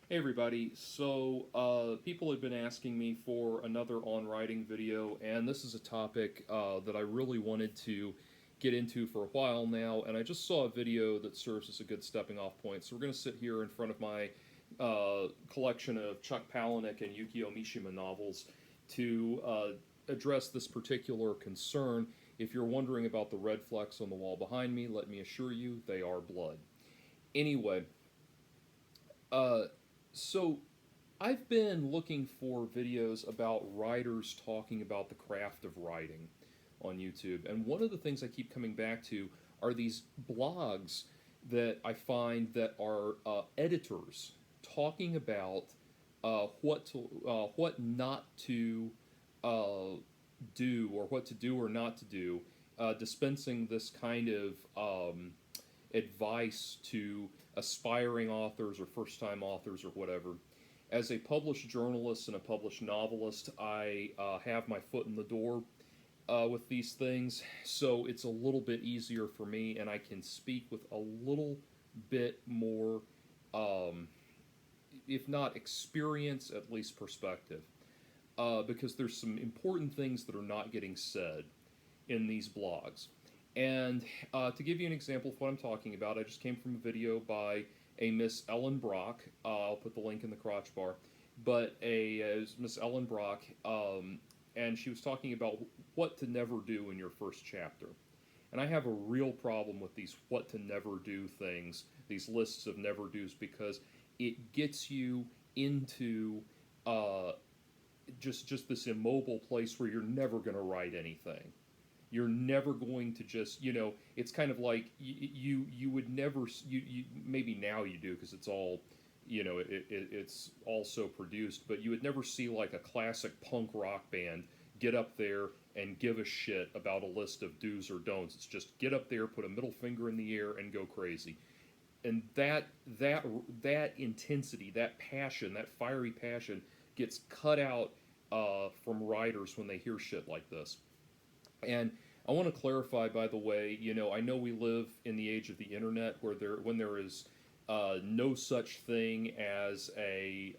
Hey everybody, so people have been asking me for another on writing video, and this is a topic that I really wanted to get into for a while now, and I just saw a video that serves as a good stepping off point. So we're going to sit here in front of my collection of Chuck Palahniuk and Yukio Mishima novels to address this particular concern. If you're wondering about the red flecks on the wall behind me, let me assure you they are blood. Anyway, uh, so I've been looking for videos about writers talking about the craft of writing on YouTube, and one of the things I keep coming back to are these blogs that I find that are editors talking about what not to uh, do, or what to do or not to do, dispensing this kind of advice to aspiring authors or first time authors or whatever. As a published journalist and a published novelist, I have my foot in the door with these things, so it's a little bit easier for me, and I can speak with a little bit more, um, if not experience, at least perspective. Because there's some important things that are not getting said in these blogs. And to give you an example of what I'm talking about, I just came from a video by a Miss Ellen Brock. I'll put the link in the crotch bar. But Miss Ellen Brock, and she was talking about what to never do in your first chapter. And I have a real problem with these what to never do things, these lists of never do's, because it gets you into uh, just this immobile place where you're never going to write anything. You're never going to just, it's kind of like you would never, you maybe now you do because it's all, it's also produced, but you would never see like a classic punk rock band get up there and give a shit about a list of do's or don'ts. It's just get up there, put a middle finger in the air, and go crazy. And that intensity, that passion, that fiery passion, gets cut out from writers when they hear shit like this. And I want to clarify, by the way, I know we live in the age of the internet where when there is no such thing as a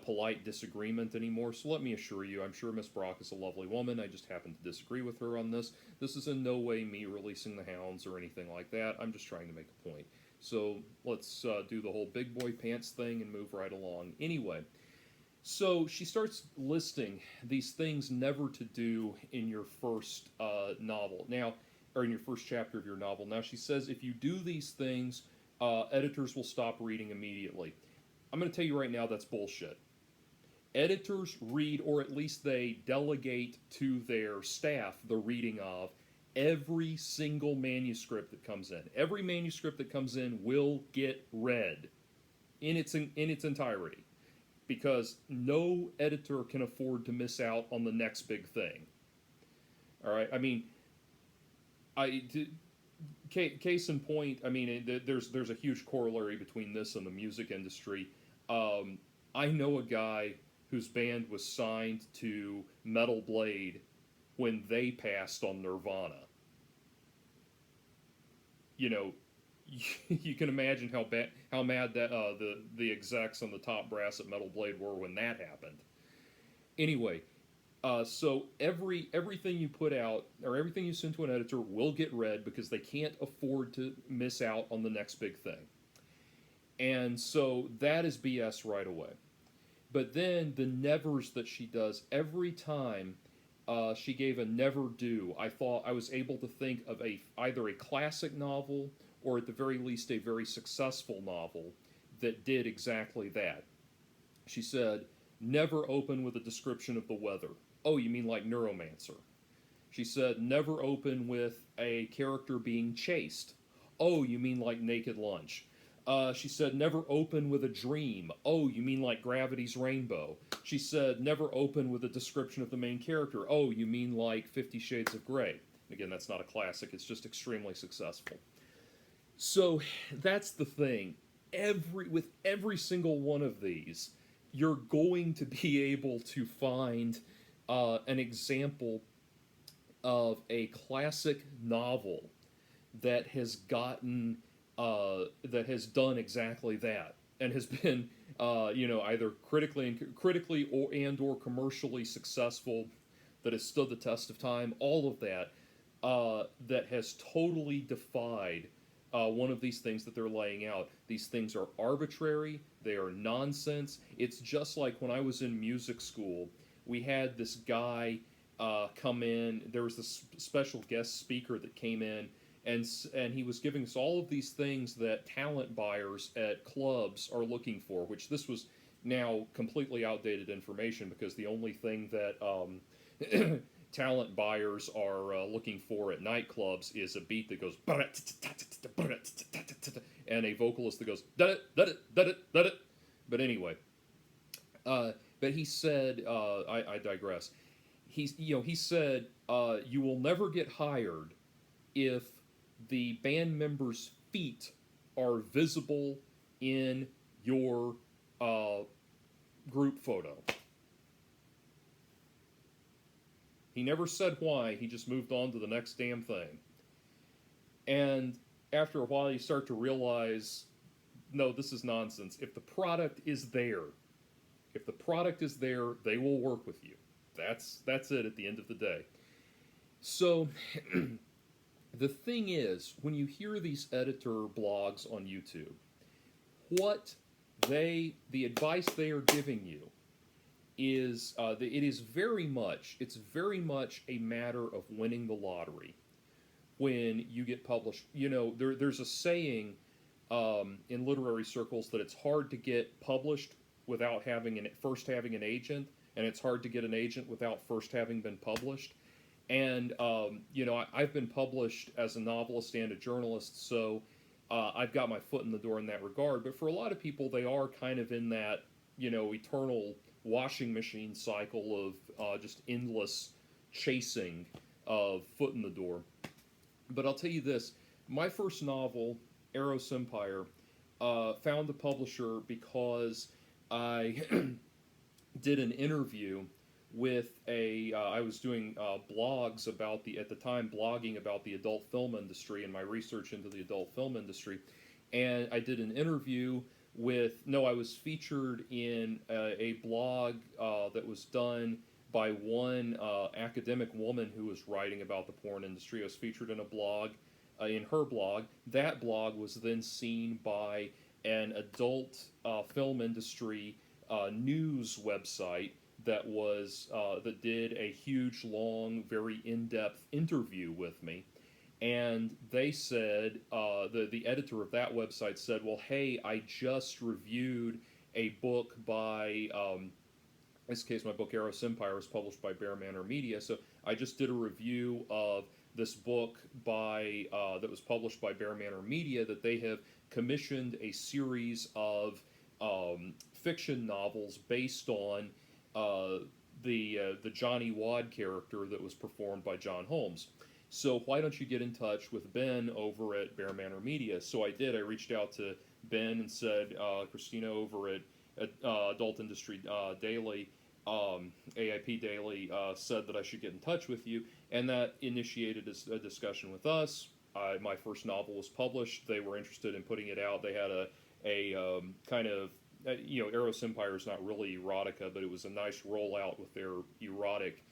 polite disagreement anymore. So let me assure you, I'm sure Miss Brock is a lovely woman. I just happen to disagree with her on this. This is in no way me releasing the hounds or anything like that. I'm just trying to make a point. So let's do the whole big boy pants thing and move right along. Anyway, so she starts listing these things never to do in your first novel. Now, or in your first chapter of your novel. Now, she says if you do these things, editors will stop reading immediately. I'm going to tell you right now that's bullshit. Editors read, or at least they delegate to their staff the reading of every single manuscript that comes in. Every manuscript that comes in will get read in its entirety, because no editor can afford to miss out on the next big thing. All right, I mean, I case in point, I mean, there's a huge corollary between this and the music industry. Um, I know a guy whose band was signed to Metal Blade when they passed on Nirvana. You know, you can imagine how mad that the execs and the top brass at Metal Blade were when that happened. Anyway, so everything you put out, or everything you send to an editor, will get read because they can't afford to miss out on the next big thing. And so that is BS right away. But then the nevers that she does every time she gave a never do, I thought I was able to think of either a classic novel or at the very least a very successful novel that did exactly that. She said, never open with a description of the weather. Oh, you mean like Neuromancer? She said, never open with a character being chased. Oh, you mean like Naked Lunch? She said, never open with a dream. Oh, you mean like Gravity's Rainbow? She said, never open with a description of the main character. Oh, you mean like 50 Shades of Grey? Again, that's not a classic, it's just extremely successful. So that's the thing. With every single one of these, you're going to be able to find an example of a classic novel that has done exactly that. and has been either critically or commercially successful, that has stood the test of time. All of that that has totally defied one of these things that they're laying out. These things are arbitrary. They are nonsense. It's just like when I was in music school, we had this guy come in. There was this special guest speaker that came in, and he was giving us all of these things that talent buyers at clubs are looking for. Which this was now completely outdated information, because the only thing that talent buyers are looking for at nightclubs is a beat that goes and a vocalist that goes da it da it da it da it. But anyway, but he said, I digress. He said, you will never get hired if the band members' feet are visible in your group photo. He never said why, he just moved on to the next damn thing. And after a while, you start to realize, no, this is nonsense. If the product is there, they will work with you. That's it at the end of the day. So, the thing is, when you hear these editor blogs on YouTube, the advice they are giving you is it's very much a matter of winning the lottery when you get published. There's a saying in literary circles that it's hard to get published without first having an agent, and it's hard to get an agent without first having been published. And I've been published as a novelist and a journalist, so I've got my foot in the door in that regard. But for a lot of people, they are kind of in that eternal washing machine cycle of just endless chasing of foot in the door. But I'll tell you this, my first novel, Eros Empire, found a publisher because I did an interview with I was doing blogs about at the time, blogging about the adult film industry and my research into the adult film industry. And I did an interview I was featured in a blog that was done by one academic woman who was writing about the porn industry. I was featured in a blog, in her blog. That blog was then seen by an adult film industry news website that did a huge, long, very in-depth interview with me. And they said, the editor of that website said, well, hey, I just reviewed a book by, in this case, my book Eros Empire was published by Bear Manor Media, so I just did a review of this book that was published by Bear Manor Media, that they have commissioned a series of fiction novels based on the Johnny Wad character that was performed by John Holmes. So why don't you get in touch with Ben over at Bear Manor Media? So I did. I reached out to Ben and said, Christina over at Adult Industry Daily, AIP Daily, said that I should get in touch with you, and that initiated a discussion with us. My first novel was published. They were interested in putting it out. They had a kind of, Eros Empire is not really erotica, but it was a nice rollout with their erotic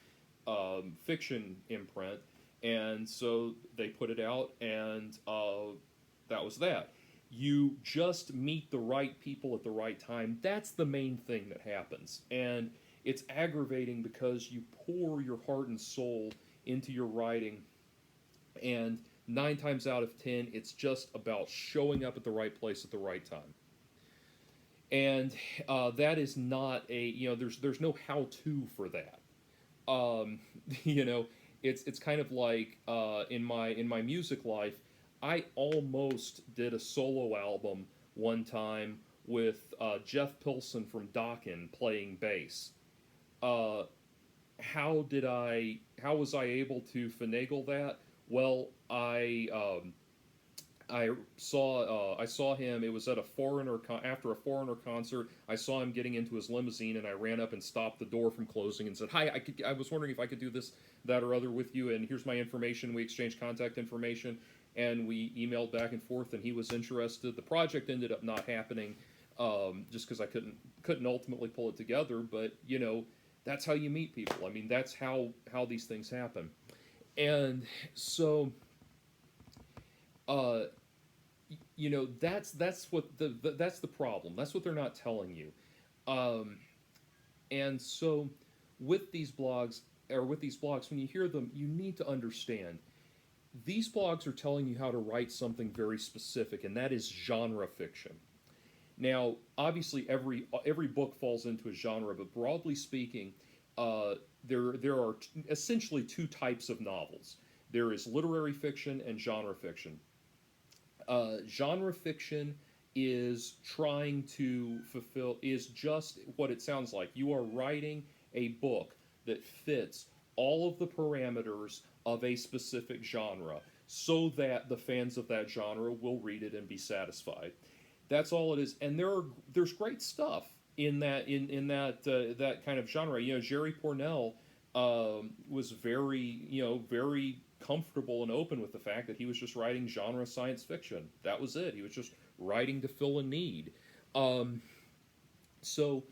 fiction imprint. And so they put it out, and that was that. You just meet the right people at the right time. That's the main thing that happens. And it's aggravating because you pour your heart and soul into your writing, and 9 times out of 10, it's just about showing up at the right place at the right time. And that is not there's no how-to for that. It's kind of like in my music life, I almost did a solo album one time with Jeff Pilson from Dokken playing bass. How was I able to finagle that? Well, I saw him. It was at after a Foreigner concert. I saw him getting into his limousine, and I ran up and stopped the door from closing and said, "Hi, I was wondering if I could do this, that, or other with you, and here's my information." We exchanged contact information, and we emailed back and forth, and he was interested. The project ended up not happening, just because I couldn't ultimately pull it together. But that's how you meet people. I mean, that's how these things happen. And so, uh, that's what that's the problem. That's what they're not telling you. Um, and so, with these blogs with these blogs, when you hear them, you need to understand these blogs are telling you how to write something very specific, and that is genre fiction. Now, obviously, every book falls into a genre, but broadly speaking, uh, there are essentially two types of novels. There is literary fiction and genre fiction. Genre fiction is trying to fulfill is just what it sounds like. You are writing a book that fits all of the parameters of a specific genre so that the fans of that genre will read it and be satisfied. That's all it is. And there's great stuff in that kind of genre. Jerry Pournelle was very comfortable and open with the fact that he was just writing genre science fiction. That was it. He was just writing to fill a need. Um, so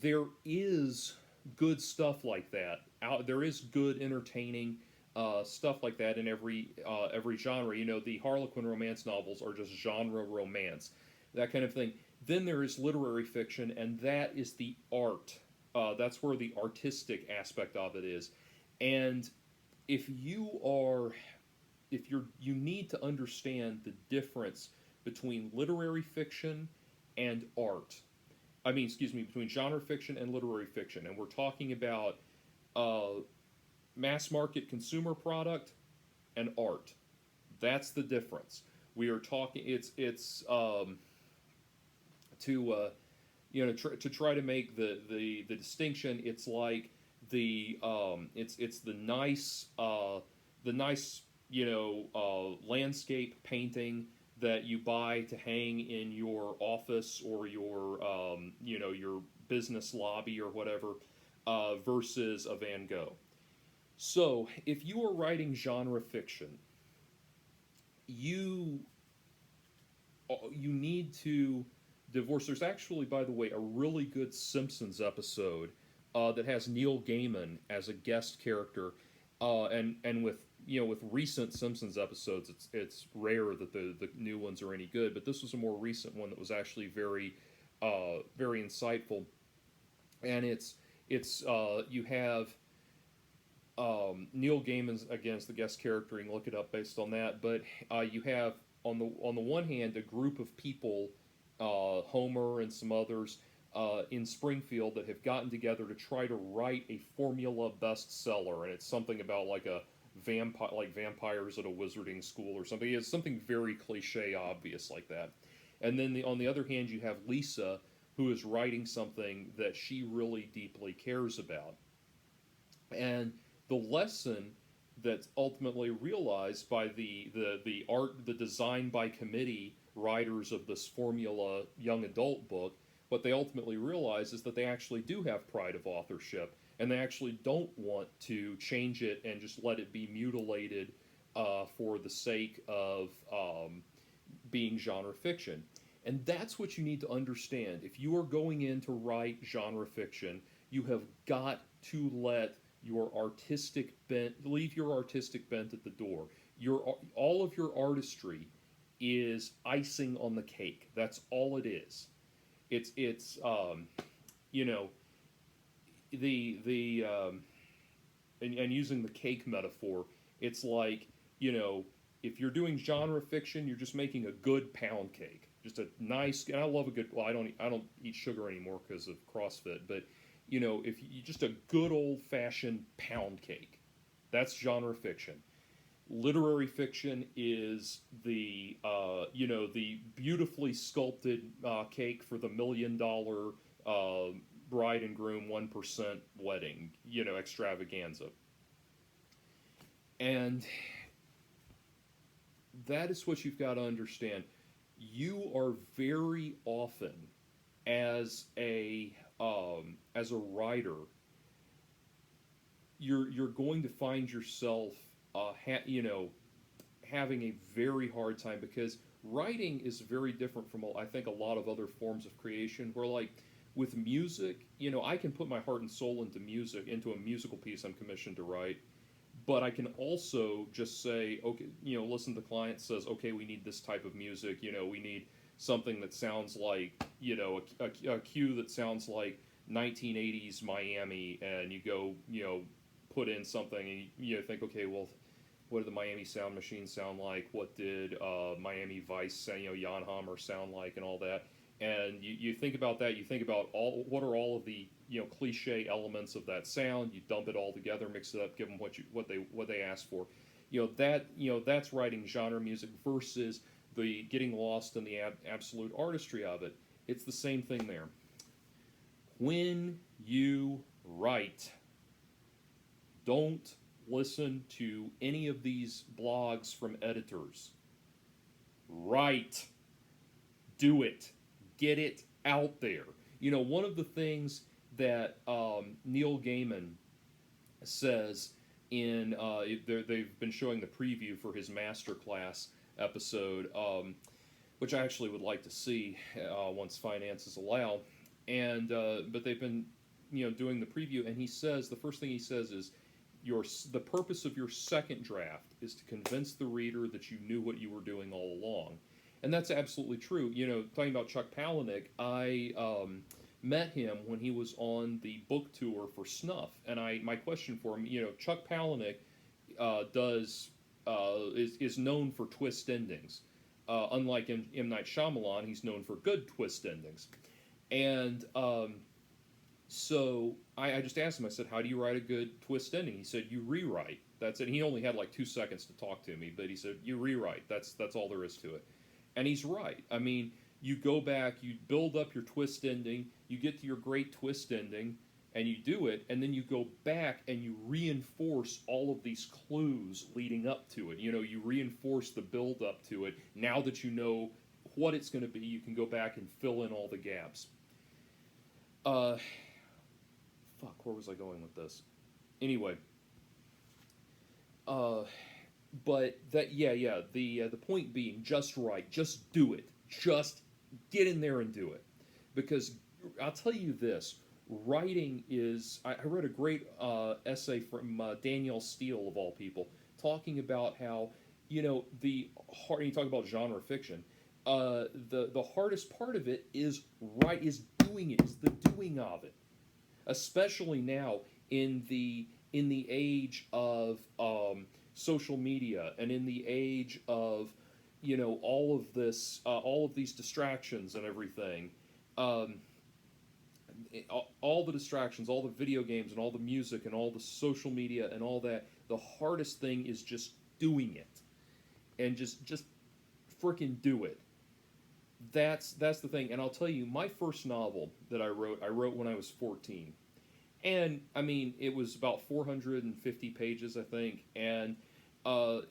there is good stuff like that. There is good, entertaining stuff like that in every genre. The Harlequin romance novels are just genre romance, that kind of thing. Then there is literary fiction, and that is the art. That's where the artistic aspect of it is. And if you are, if you're, you need to understand the difference between literary fiction and art. I mean, excuse me, between genre fiction and literary fiction. And we're talking about uh, mass market consumer product and art. That's the difference. We are talking. It's to to try to make the distinction. It's like it's the nice landscape painting that you buy to hang in your office or your your business lobby or whatever, versus a Van Gogh. So if you are writing genre fiction, you you need to divorce. There's actually, by the way, a really good Simpsons episode that has Neil Gaiman as a guest character, and with with recent Simpsons episodes, it's rare that the new ones are any good. But this was a more recent one that was actually very insightful, and it's you have Neil Gaiman's against the guest character. You can look it up based on that. But you have on the one hand a group of people, Homer and some others in Springfield, that have gotten together to try to write a formula bestseller, and it's something about like a vampire, like vampires at a wizarding school or something. It's something very cliche, obvious like that. And then on the other hand, you have Lisa, who is writing something that she really deeply cares about. And the lesson that's ultimately realized by the design by committee writers of this formula young adult book, what they ultimately realize is that they actually do have pride of authorship, and they actually don't want to change it and just let it be mutilated for the sake of being genre fiction. And that's what you need to understand. If you are going in to write genre fiction, you have got to leave your artistic bent at the door. All of your artistry is icing on the cake. That's all it is. It's you know the and using the cake metaphor, it's like if you're doing genre fiction, you're just making a good pound cake, just a nice. And I love a good. Well, I don't eat sugar anymore because of CrossFit, but if you just a good old fashioned pound cake, that's genre fiction. Literary fiction is the beautifully sculpted cake for the $1 million bride and groom 1% wedding extravaganza, and that is what you've got to understand. You are very often as a writer, you're going to find yourself having a very hard time, because writing is very different from, I think, a lot of other forms of creation. Where, like, with music, I can put my heart and soul into music, into a musical piece I'm commissioned to write. But I can also just say, okay, listen, the client says, okay, we need this type of music. We need something that sounds like, a cue that sounds like 1980s Miami, and you go, put in something, and you think, okay, well, what did the Miami Sound Machine sound like? What did Miami Vice, Jan Hammer sound like, and all that? And you think about that. You think about what are all of the cliche elements of that sound. You dump it all together, mix it up, give them what they ask for. That's writing genre music versus the getting lost in the absolute artistry of it. It's the same thing there. When you write, don't listen to any of these blogs from editors. Write. Do it. Get it out there. One of the things that Neil Gaiman says in they've been showing the preview for his masterclass episode, which I actually would like to see once finances allow. And but they've been doing the preview, and he says the first thing he says is the purpose of your second draft is to convince the reader that you knew what you were doing all along. And that's absolutely true. Talking about Chuck Palahniuk, I met him when he was on the book tour for Snuff, and my question for him, Chuck Palahniuk is known for twist endings. Unlike M. Night Shyamalan, he's known for good twist endings. And so I just asked him, I said, how do you write a good twist ending? He said, you rewrite. That's it. He only had like 2 seconds to talk to me, but he said, you rewrite. That's all there is to it. And he's right. I mean, you go back, you build up your twist ending, you get to your great twist ending, and you do it, and then you go back and you reinforce all of these clues leading up to it. You reinforce the build up to it. Now that you know what it's going to be, you can go back and fill in all the gaps. Where was I going with this? Anyway, but that, the point being, just write, just do it, just get in there and do it, because I'll tell you this, writing is. I read a great essay from Danielle Steele, of all people, talking about how the hard. You talk about genre fiction. The hardest part of it is doing it, is the doing of it, especially now in the age of social media, and in the age of all of these distractions and everything. All the distractions, all the video games, and all the music, and all the social media, and all that. The hardest thing is just doing it, and just frickin' do it. That's the thing. And I'll tell you, my first novel that I wrote when I was 14. And, I mean, it was about 450 pages, I think, and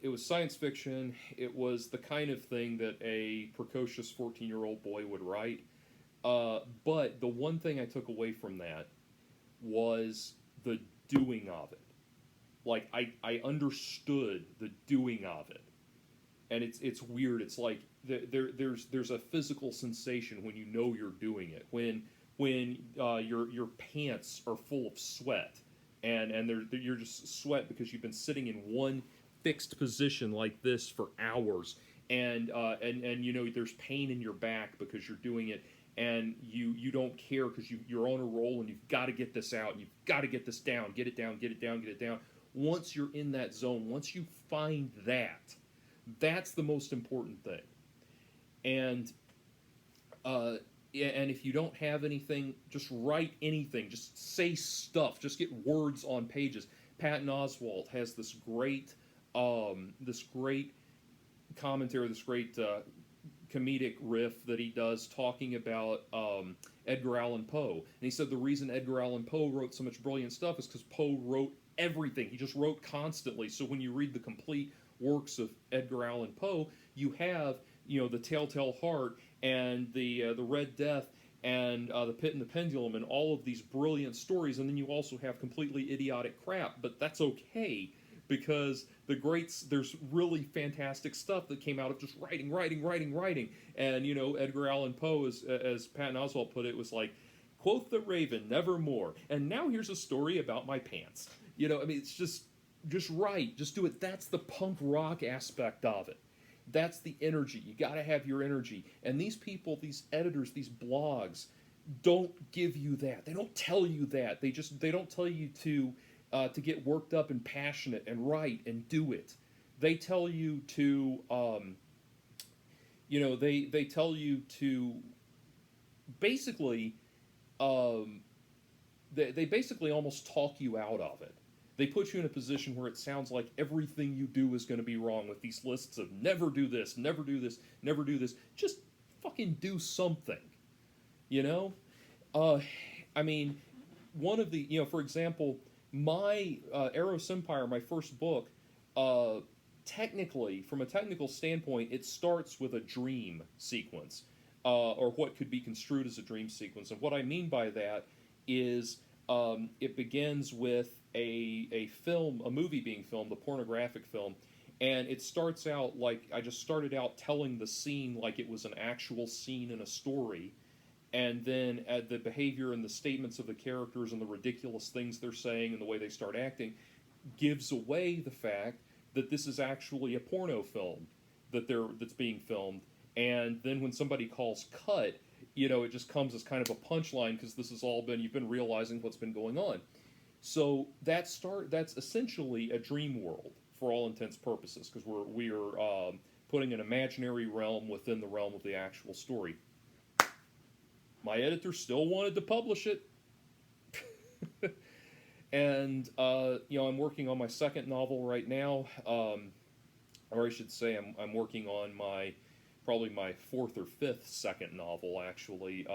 it was science fiction. It was the kind of thing that a precocious 14-year-old boy would write. But the one thing I took away from that was the doing of it. Like, I understood the doing of it. And it's weird. It's like there's a physical sensation when you know you're doing it. When your pants are full of sweat, and you're just sweat because you've been sitting in one fixed position like this for hours, and there's pain in your back because you're doing it, and you don't care because you're on a roll, and you've got to get this out, and you've got to get this down, get it down, get it down, get it down. Once you're in that zone, once you find that, that's the most important thing. And if you don't have anything, just write anything. Just say stuff. Just get words on pages. Patton Oswalt has this great commentary, this great comedic riff that he does talking about Edgar Allan Poe. And he said the reason Edgar Allan Poe wrote so much brilliant stuff is because Poe wrote everything. He just wrote constantly. So when you read the complete works of Edgar Allan Poe, you have the Telltale Heart and the Red Death and the Pit and the Pendulum and all of these brilliant stories, and then you also have completely idiotic crap. But that's okay because there's really fantastic stuff that came out of just writing. And Edgar Allan Poe, as Patton Oswalt put it, was like, "Quoth the Raven, nevermore." And now here's a story about my pants. I mean, it's just write, just do it. That's the punk rock aspect of it. That's the energy. You got to have your energy. And these people, these editors, these blogs, don't give you that. They don't tell you that. They don't tell you to get worked up and passionate and write and do it. They tell you to they tell you to basically they basically almost talk you out of it. They put you in a position where it sounds like everything you do is going to be wrong with these lists of never do this, never do this, never do this. Just fucking do something, you know? I mean, one of the, for example, my Eros Empire, my first book, technically, from a technical standpoint, it starts with a dream sequence, or what could be construed as a dream sequence. And what I mean by that is it begins with a film, a movie being filmed, a pornographic film, and it starts out like I just started out telling the scene like it was an actual scene in a story, and then the behavior and the statements of the characters and the ridiculous things they're saying and the way they start acting gives away the fact that this is actually a porno film that's being filmed. And then when somebody calls cut, it just comes as kind of a punchline because this has all you've been realizing what's been going on. So that's essentially a dream world for all intents and purposes, because we are putting an imaginary realm within the realm of the actual story. My editor still wanted to publish it, and I'm working on my second novel right now, or I should say, I'm working on probably my fourth or fifth second novel, actually,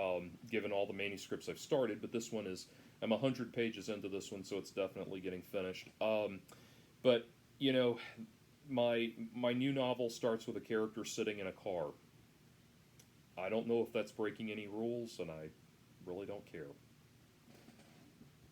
given all the manuscripts I've started. But this one I'm 100 pages into this one, so it's definitely getting finished. But my new novel starts with a character sitting in a car. I don't know if that's breaking any rules, and I really don't care.